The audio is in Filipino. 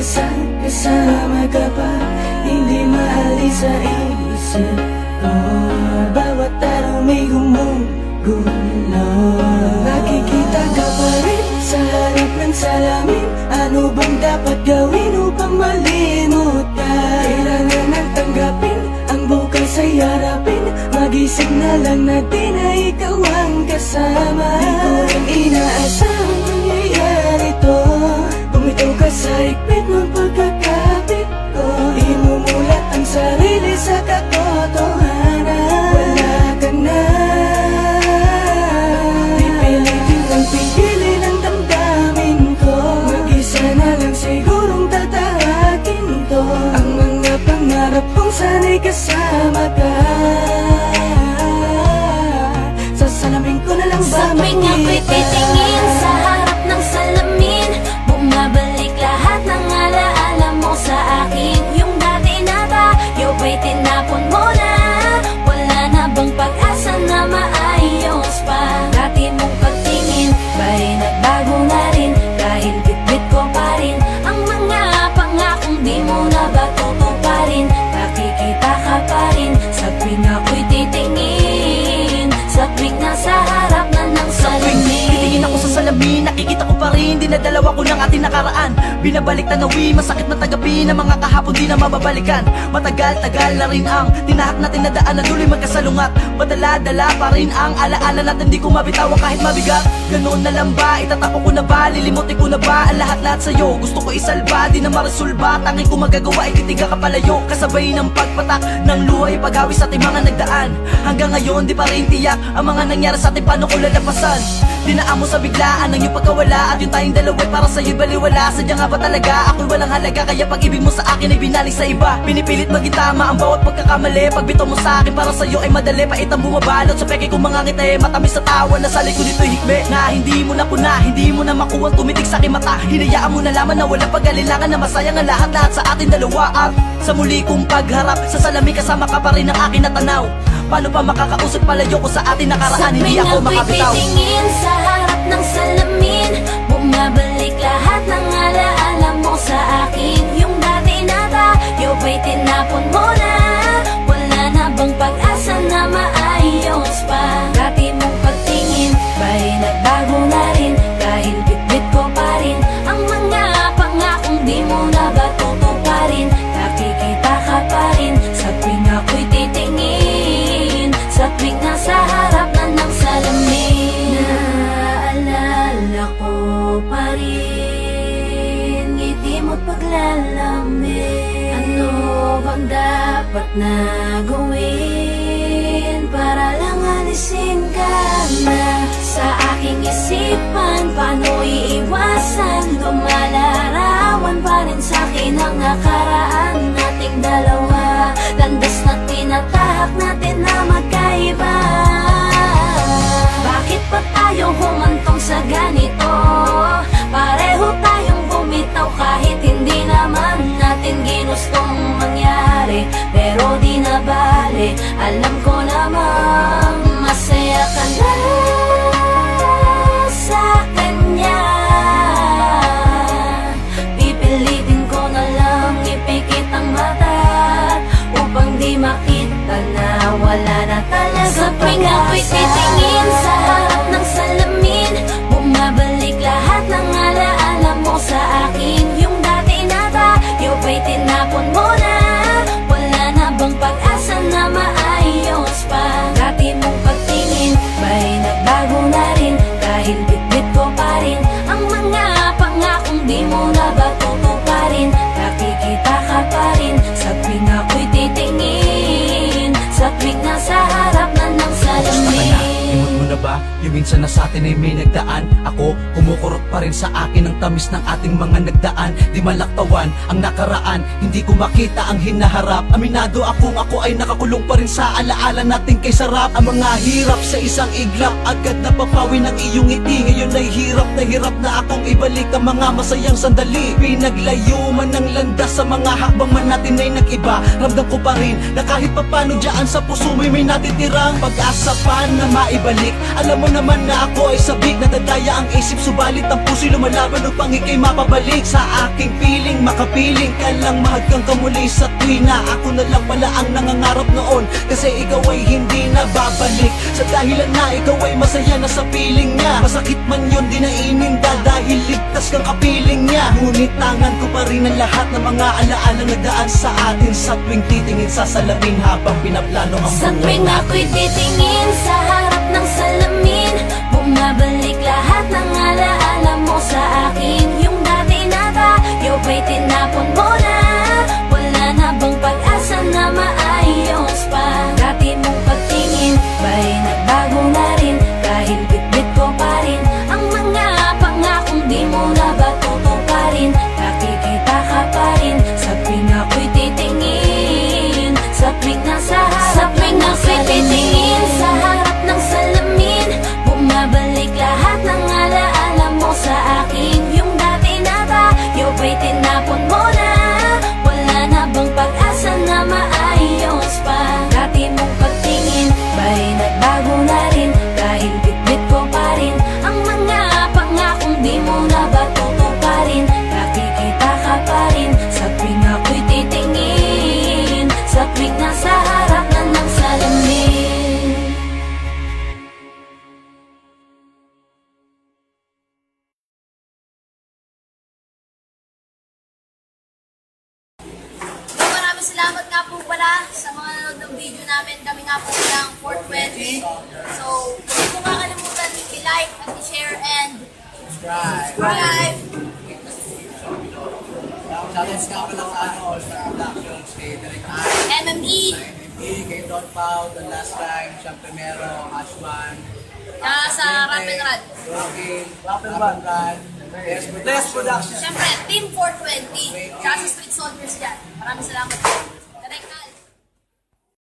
kasama ka pa, hindi maalis sa isip ko. Bawat araw may gumugulo. Nakikita ka pa rin sa harap ng salamin. Ano bang dapat gawin upang malimot ka? Kailangan nang tanggapin ang bukas ay harapin. Magising na lang na di na ikaw ang kasama. Di ko rin inaasang mangyayari to. Bumitaw ka sa higpit ng pagkakapit ko. Imumulat ang sarili sa katotohanan. Wala ka na, pipilitin kang pigilin ang damdamin ko. Mag-isa na lang sigurong tatahakin to. Ang mga pangarap kong sana'y kasama ka. Sasalamin ko na lang ba sa tuwing ako'y titingin sa harap ng salamin, bumabalik lahat ng alaala mo sa akin. Yung dati na tayo ba'y tinapon mo na? Wala na bang pag-asa na maayos pa? Dati mong pagtingin ba'y nagbago na rin? Dahil bitbit ko pa rin ang mga pangakong di mo na ba tutuparin? Nakikita ka pa rin sa tuwing ako'y titingin, sa tuwing nasa harap na ng salamin. Titingin ako sa salamin, nakikita ko pa rin dinadalawa ko ng ating nakaraan. Binabalik tanawin, masakit na tagapin ang mga kahapon di na mababalikan. Matagal-tagal na rin ang tinahak natin na daan na duloy magkasalungat. Madala-dala pa rin ang alaala natin, di ko mabitawan kahit mabigat. Ganoon na lang ba, itatapon ko na ba, lilimutin ko na ba ang lahat-lahat sa'yo? Gusto ko isalba, di na maresolba, tanging ko magagawa ay titiga ka palayo. Kasabay ng pagpatak ng luhay, paghawi sa ating mga nagdaan. Hanggang ngayon di pa rin tiyak ang mga nangyari sa ating, paano ko lalapasan? Dinaan mo sa biglaan ng iyong pagkawala, at yung tayong dalawa'y para sa'yo'y baliwala. Sadya nga ba talaga ako'y walang halaga, kaya pag-ibig mo sa akin ay binalik sa iba? Pinipilit maging tama ang bawat pagkakamali, pagbitaw mo sa akin para sa'yo ay madali. Paitang bumabalot sa peke kong mga ngiti, matamis sa tawa na sa likod nito'y hikme. Na hindi mo na kuna, hindi mo na makuha tumitig sa aking mata. Hinayaan mo na lamang na walang pag-alilangan, na masayang ang lahat-lahat sa ating dalawa. At sa muli kong pagharap sa salamin, kasama ka pa rin ang aking natanaw. Paano pa makakausap palayo ko sa ating nakaraan, hindi ako makabitaw. Sa tuwing ako'y titingin sa harap ng salamin, bumabalik lahat ng alaala mo sa akin. Yung dati na tayo ba'y tinapon mo na? Wala na bang pag-asa na maayos pa? Dati mong pagtingin ba'y nagbago na rin? Dahil bitbit ko pa rin ang mga pangakong di mo na ba tutuparin? Nakikita ka pa rin sa tuwing ako'y titingin, sa tuwing nasa harap na ng salamin. Naalala ko pa rin ngiti mo't paglalamig. Ano bang dapat na gawin para lang alisin ka na sa aking isipan? Paano iiwasan? Lumalarawan pa rin sa'kin ang nakaraan nating dalawa. Landas na tinatahak natin na magkaiba. Bakit pa tayo humantong sa ganito? Pareho tayong bumitaw kahit hindi naman natin ginustong mangyari. Pero di na bale, alam ko namang masaya ka na sa kanya. Pipilitin ko na lang ipikit ang mata upang di makita na wala na talaga sa tuwing ako'y titingin sa harap ng salamin, bumabalik lahat ng alaala mo sa akin. Yung dati na tayo ba'y tinapon mo na? Wala na bang pag-asa na maayos pa? Dati mong pagtingin ba'y nagbago na rin? Dahil bitbit ko pa rin ang mga pangakong di mo na ba tutuparin? Nakikita ka pa rin sa tuwing ako'y titingin, sa tuwing nasa harap na ng salamin. Limot mo na ba? Yung minsan na sa atin ay may nagdaan. Ako, kumukurot pa rin sa akin ang tamis ng ating mga nagdaan. Di malaktawan ang nakaraan, hindi ko makita ang hinaharap. Aminado akong ako ay nakakulong pa rin sa alaala natin kay sarap. Ang mga hirap sa isang iglap, agad napapawi ng iyong ngiti. Ngayon ay hirap na akong ibalik ang mga masayang sandali. Pinaglayo man ng landas sa mga hakbang man natin ay nag-iba. Ramdam ko pa rin na kahit papano dyan sa puso may natitirang pag-asa pa na maibalik. Alam mo naman na ako ay sabik, nadadaya ang isip, subalit ang puso'y lumalaban upang ika'y mapabalik sa aking piling. Makapiling ka lang, mahagkang kamuli sa tuwina. Ako na lang pala ang nangangarap noon, kasi ikaw ay hindi na babalik. Sa dahilan na ikaw ay masaya na sa piling niya, masakit man yun di na ininda dahil ligtas kang kapiling niya. Ngunit tangan ko pa rin ang lahat ng mga alaalang nagdaan sa atin sa tuwing titingin sa salamin habang pinaplano ang Sa tuwing ako'y titingin sa harap ng salamin, bumabalik lahat ng alaala mo sa akin. Yung dati na tayo ba'y tinapon mo na? Wala na bang pag-asa na maayos pa? Dati mong pagtingin ba'y nagbago na rin? Dahil bitbit ko pa rin ang mga pangakong di mo na ba tutuparin? Nakikita ka pa rin sa tuwing ako'y titingin, sa tuwing nasa harap ako'y titingin sa harap ng salamin, bumabalik lahat ng alaala mo sa akin. Yung dati na tayo ba'y tinapon mo na? Wala na bang pag-asa na maayos pa? Dati mong pagtingin ba'y nagbago na rin? Dahil bitbit ko pa rin ang mga pangakong di mo na ba tutuparin? Nakikita ka pa rin sa tuwing ako'y titingin, sa tuwing nasa harap na ng salamin. Maraming salamat nga po pala sa mga nanonood ng video namin. Kami nga po ng 420. So, huwag po kakalimutan i-like at i-share and subscribe. Challenge nga pala sa All-Star Productions kay Direk Ay, MME. kay Don Pao, the last time, siyang primero, Ashwan, Sa Rapid Rad. Rapid Run, Best Production. Siyempre, Team 420. Tsaka sa Street Soldiers dyan. Maraming salamat po.